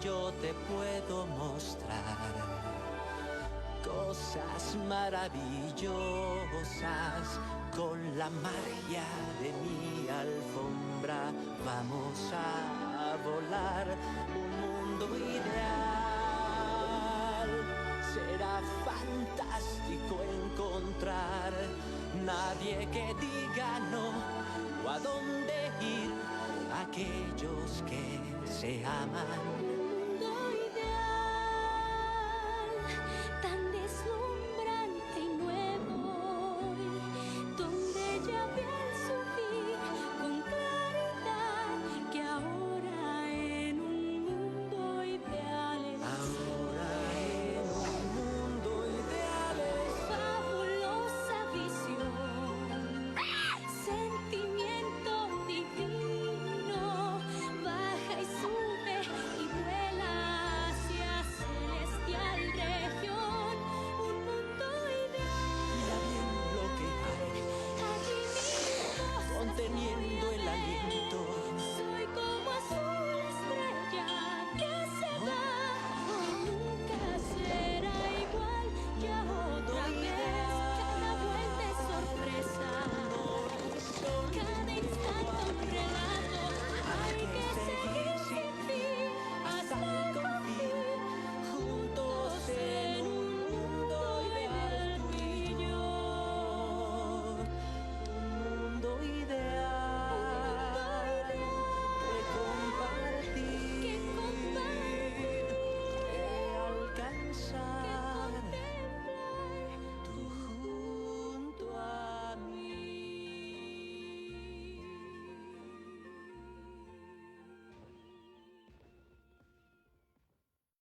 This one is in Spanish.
yo te puedo mostrar cosas maravillosas. Con la magia de mi alfombra vamos a volar un mundo ideal. Será fantástico encontrar nadie que diga no o a dónde ir. Aquellos que se aman. Un mundo ideal, tan deslumbrante.